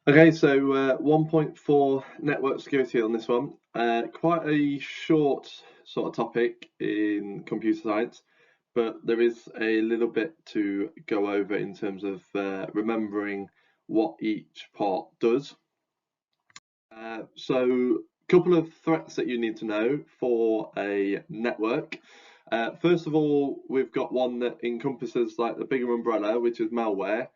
Okay, so 1.4 network security on this one. Quite a short sort of topic in computer science, but there is a little bit to go over in terms of remembering what each part does. So a couple of threats that you need to know for a network. First of all, we've got one that encompasses like the bigger umbrella, which is malware.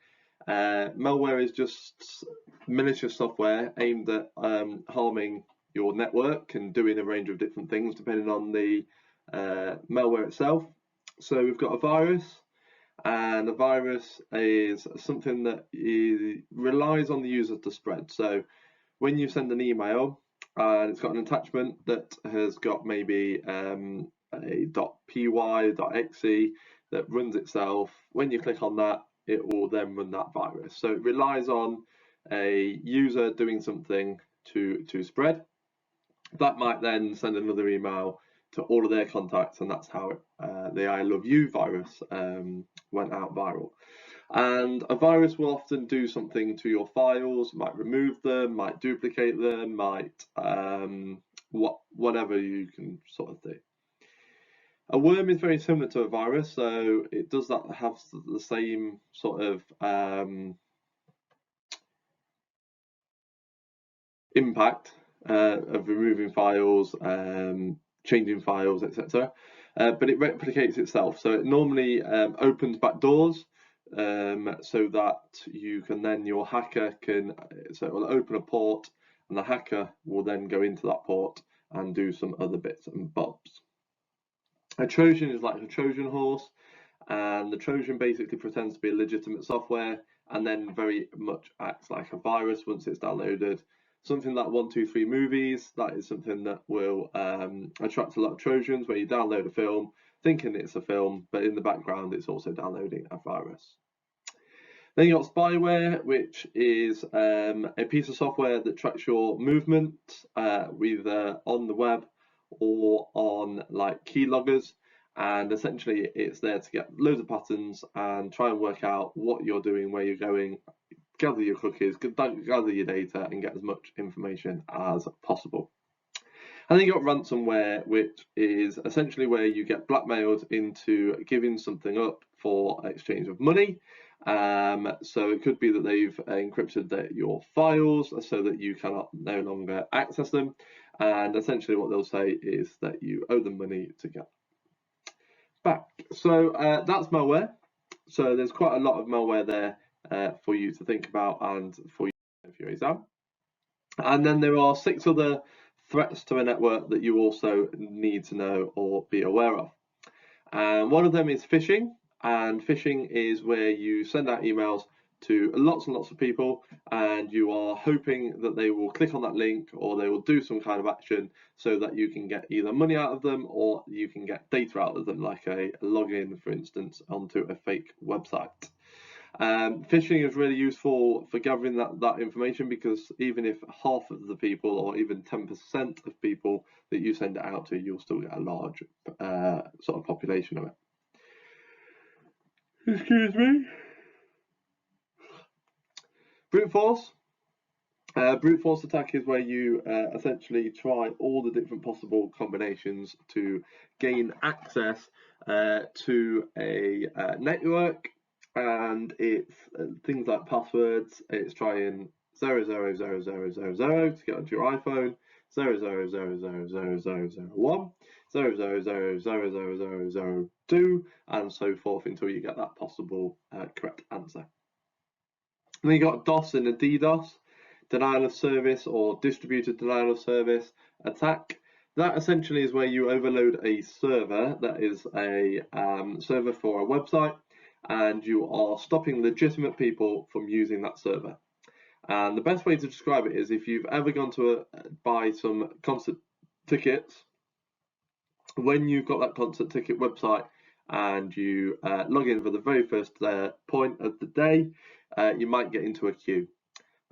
Malware is just malicious software aimed at harming your network and doing a range of different things depending on the malware itself. So we've got a virus, and a virus is something that relies on the user to spread. So when you send an email and it's got an attachment that has got maybe a .py, .exe that runs itself, when you click on that, it will then run that virus. So it relies on a user doing something to spread. That might then send another email to all of their contacts, and that's how the I love you virus went out viral. And a virus will often do something to your files, might remove them, might duplicate them, might whatever you can sort of do. A worm is very similar to a virus, so it does that have the same sort of impact of removing files, changing files, etc. But it replicates itself, so it normally opens back doors. So that you can then, your hacker can, so it will open a port and the hacker will then go into that port and do some other bits and bobs. A Trojan is like a Trojan horse, and the Trojan basically pretends to be a legitimate software and then very much acts like a virus once it's downloaded. Something like 123 Movies, that is something that will attract a lot of Trojans, where you download a film thinking it's a film, but in the background it's also downloading a virus. Then you've got spyware, which is a piece of software that tracks your movement, either on the web or on like keyloggers, and essentially it's there to get loads of patterns and try and work out what you're doing, where you're going, gather your cookies, gather your data, and get as much information as possible. And then you've got ransomware, which is essentially where you get blackmailed into giving something up for exchange of money. So it could be that they've encrypted your files so that you cannot no longer access them. And essentially what they'll say is that you owe them money to get back. So that's malware. So there's quite a lot of malware there for you to think about and for you for your exam. And then there are 6 other threats to a network that you also need to know or be aware of. And one of them is phishing, and phishing is where you send out emails to lots and lots of people, and you are hoping that they will click on that link or they will do some kind of action so that you can get either money out of them or you can get data out of them, like a login, for instance, onto a fake website. Phishing is really useful for gathering that information, because even if half of the people or even 10% of people that you send it out to, you'll still get a large sort of population of it. Excuse me. Brute force. Brute force attack is where you essentially try all the different possible combinations to gain access to a network, and it's things like passwords. It's trying 0000000 to get onto your iPhone, 000000001, 000000002, and so forth until you get that possible correct answer. And then you got DOS and a DDoS, denial of service or distributed denial of service attack. That essentially is where you overload a server that is a server for a website, and you are stopping legitimate people from using that server. And the best way to describe it is, if you've ever gone to buy some concert tickets, when you've got that concert ticket website and you log in for the very first point of the day, you might get into a queue.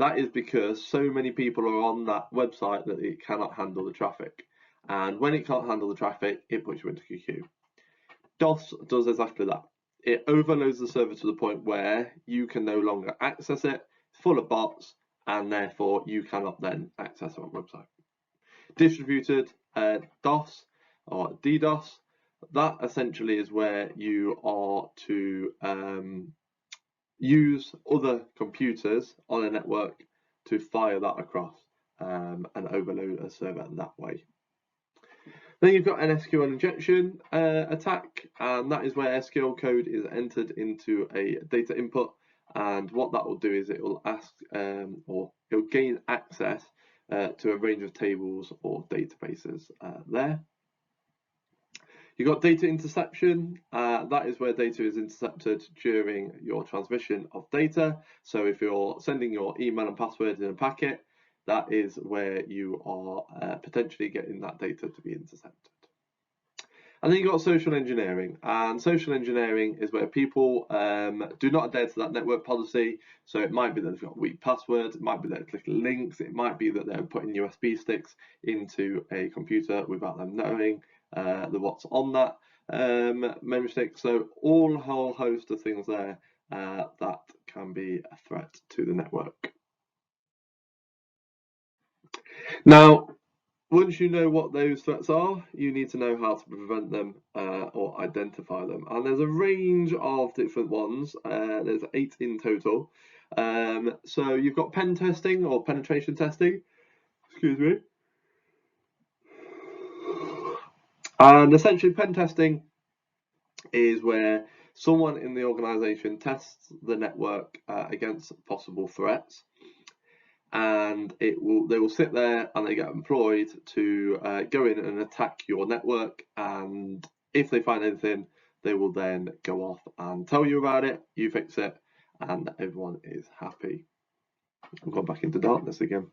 That is because so many people are on that website that it cannot handle the traffic. And when it can't handle the traffic, it puts you into a queue. DOS does exactly that. It overloads the server to the point where you can no longer access it. It's full of bots, and therefore you cannot then access our website. Distributed DOS or DDoS, that essentially is where you are to use other computers on a network to fire that across and overload a server that way. Then you've got an SQL injection attack, and that is where SQL code is entered into a data input, and what that will do is it will ask or it will gain access to a range of tables or databases there. You've got data interception, that is where data is intercepted during your transmission of data. So if you're sending your email and password in a packet, that is where you are potentially getting that data to be intercepted. And then you've got social engineering, and social engineering is where people do not adhere to that network policy. So it might be that they've got weak passwords, it might be that they're clicking links, it might be that they're putting USB sticks into a computer without them knowing what's on that memory stick. So a whole host of things there that can be a threat to the network. Now, once you know what those threats are, you need to know how to prevent them or identify them. And there's a range of different ones. There's 8 in total. So you've got pen testing or penetration testing. Excuse me. And essentially, pen testing is where someone in the organization tests the network against possible threats. And they will sit there and they get employed to go in and attack your network, and if they find anything, they will then go off and tell you about it, you fix it, and everyone is happy. I'm going back into darkness again.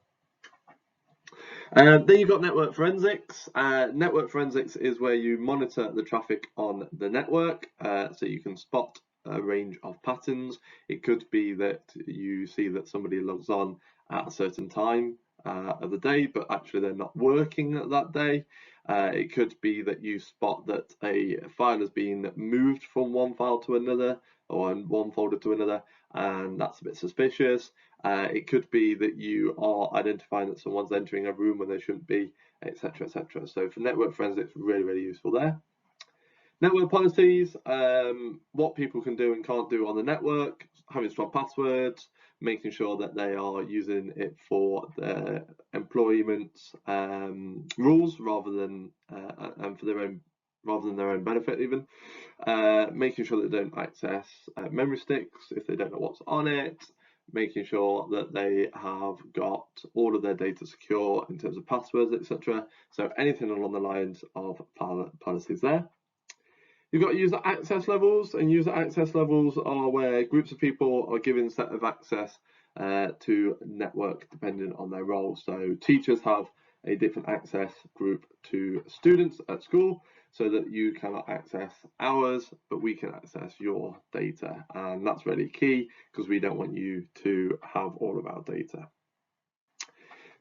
Then you've got network forensics. Network forensics is where you monitor the traffic on the network, so you can spot a range of patterns. It could be that you see that somebody logs on at a certain time of the day, but actually they're not working that day. It could be that you spot that a file has been moved from one file to another or one folder to another, and that's a bit suspicious. It could be that you are identifying that someone's entering a room when they shouldn't be, etc., etc. So for network forensics, really, really useful there. Network policies, what people can do and can't do on the network, having strong passwords, making sure that they are using it for their employment rules rather than and for their own benefit even. Making sure that they don't access memory sticks if they don't know what's on it. Making sure that they have got all of their data secure in terms of passwords, etc. So anything along the lines of policies there. You've got user access levels, and user access levels are where groups of people are given a set of access to network depending on their role. So teachers have a different access group to students at school, so that you cannot access ours, but we can access your data. And that's really key because we don't want you to have all of our data.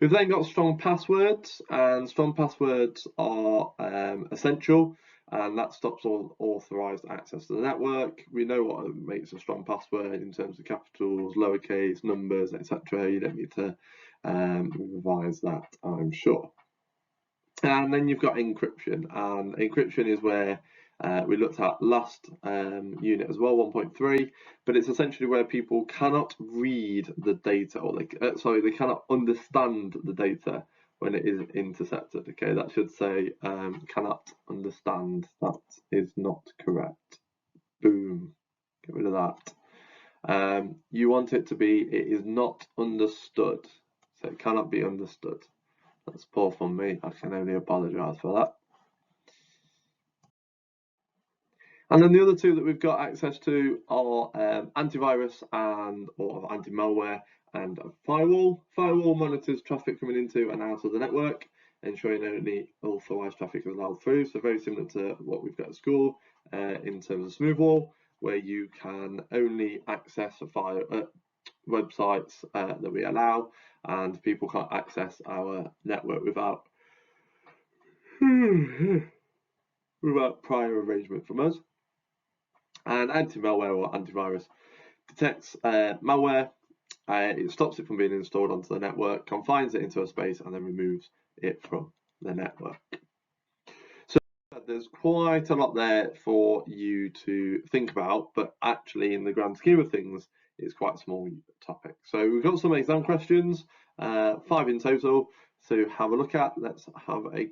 We've then got strong passwords, and strong passwords are essential, and that stops all authorized access to the network. We know what makes a strong password in terms of capitals, lowercase, numbers, etc. You don't need to revise that, I'm sure. And then you've got encryption, and encryption is where we looked at last unit as well, 1.3, but it's essentially where people cannot read the data, or they cannot understand the data when it is intercepted. Okay, that should say cannot understand. That is not correct. Boom, get rid of that. You want it to be it is not understood, so it cannot be understood. That's poor from me. I can only apologise for that. And then the other two that we've got access to are antivirus or anti-malware and a firewall. Firewall monitors traffic coming into and out of the network, ensuring only authorised traffic is allowed through. So very similar to what we've got at school in terms of Smoothwall, where you can only access websites that we allow, and people can't access our network without prior arrangement from us. And anti-malware or antivirus detects malware it stops it from being installed onto the network, confines it into a space, and then removes it from the network. So there's quite a lot there for you to think about, but actually in the grand scheme of things, it's quite a small topic. So we've got some exam questions, 5 in total, to have a look at. Let's have a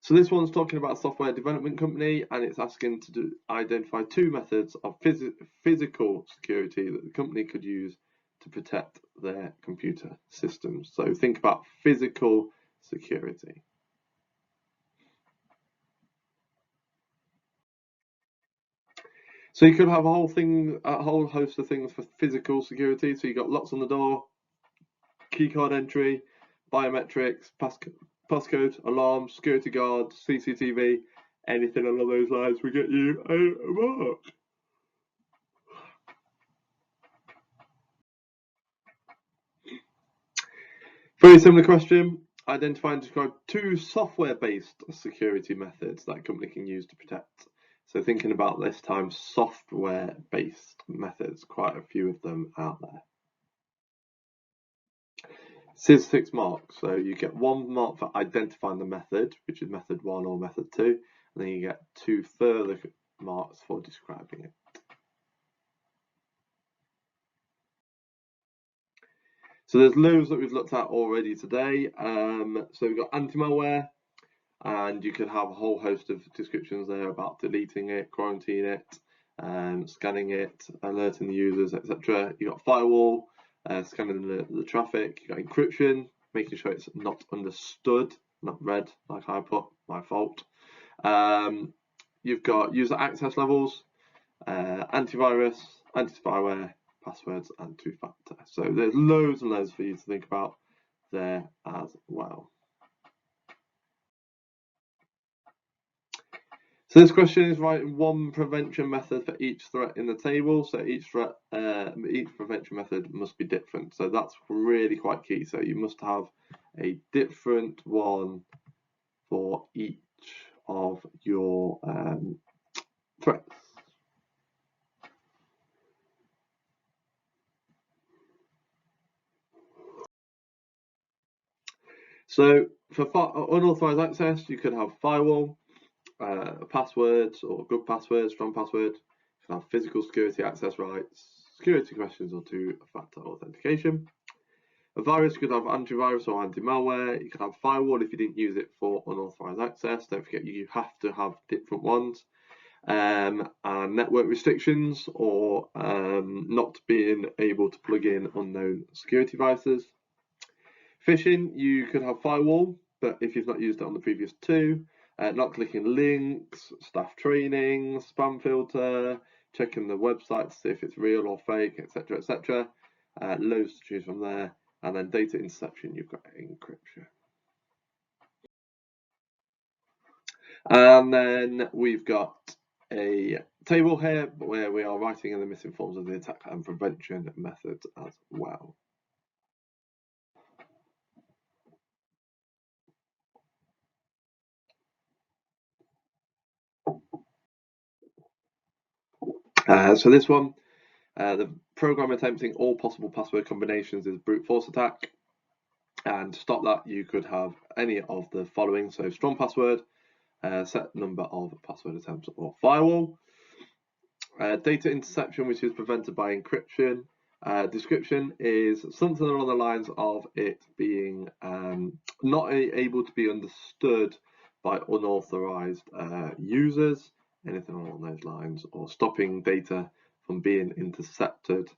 So this one's talking about a software development company, and it's asking to identify 2 methods of physical security that the company could use to protect their computer systems. So think about physical security. So you could have a whole host of things for physical security. So you've got locks on the door, keycard entry, biometrics, passcode, alarm, security guard, CCTV, anything along those lines will get you a mark. Very similar question. Identify and describe 2 software-based security methods that a company can use to protect. So thinking about this time software-based methods, quite a few of them out there. Here's 6 marks. So you get 1 mark for identifying the method, which is method 1 or method 2, and then you get 2 further marks for describing it. So there's loads that we've looked at already today. So we've got anti-malware, and you could have a whole host of descriptions there about deleting it, quarantining it, scanning it, alerting the users, etc. You've got firewall, scanning the traffic. You've got encryption, making sure it's not understood, not read, like I put, my fault. You've got user access levels, antivirus, anti-spyware, passwords, and 2-factor. So there's loads and loads for you to think about there as well. So this question is writing 1 prevention method for each threat in the table. So each prevention method must be different. So that's really quite key. So you must have a different one for each of your threats. So for unauthorized access, you could have firewall, passwords or good passwords, strong password. You can have physical security access rights, security questions, or 2-factor authentication. A virus, you could have antivirus or anti-malware. You could have firewall if you didn't use it for unauthorized access. Don't forget you have to have different ones. And network restrictions, or not being able to plug in unknown security devices. Phishing, you could have firewall, but if you've not used it on the previous 2, not clicking links, staff training, spam filter, checking the website to see if it's real or fake, etc., etc. Loads to choose from there. And then data interception, you've got encryption. And then we've got a table here where we are writing in the missing forms of the attack and prevention methods as well. So this one, the program attempting all possible password combinations is brute force attack. And to stop that, you could have any of the following. So strong password, set number of password attempts, or firewall. Data interception, which is prevented by encryption. Description is something along the lines of it being not able to be understood by unauthorized users, anything along those lines, or stopping data from being intercepted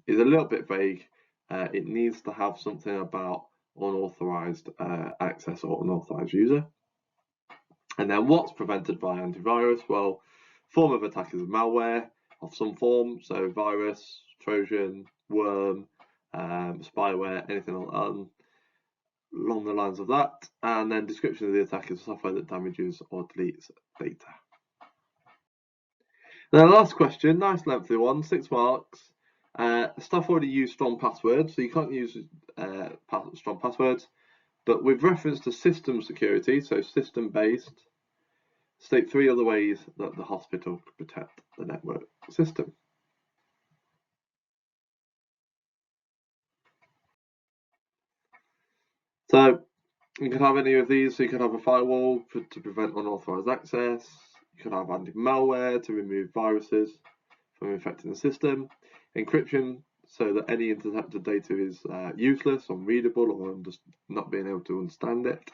is a little bit vague. It needs to have something about unauthorized access or unauthorized user. And then what's prevented by antivirus? Well, form of attack is malware of some form, so virus, Trojan, worm, spyware, anything along the lines of that. And then description of the attack is software that damages or deletes data. Now, the last question, nice lengthy one, 6 marks. Staff already use strong passwords, so you can't use strong passwords. But with reference to system security, so system-based, state 3 other ways that the hospital could protect the network system. So you could have any of these. So you could have a firewall to prevent unauthorized access. You could have anti-malware to remove viruses from infecting the system. Encryption, so that any intercepted data is useless, unreadable, or just not being able to understand it.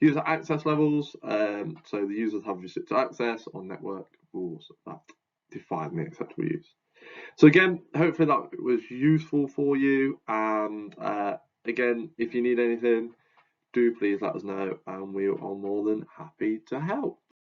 User access levels, so the users have restricted access on network rules that define the acceptable use. So again, hopefully that was useful for you. And again, if you need anything, do please let us know, and we are more than happy to help.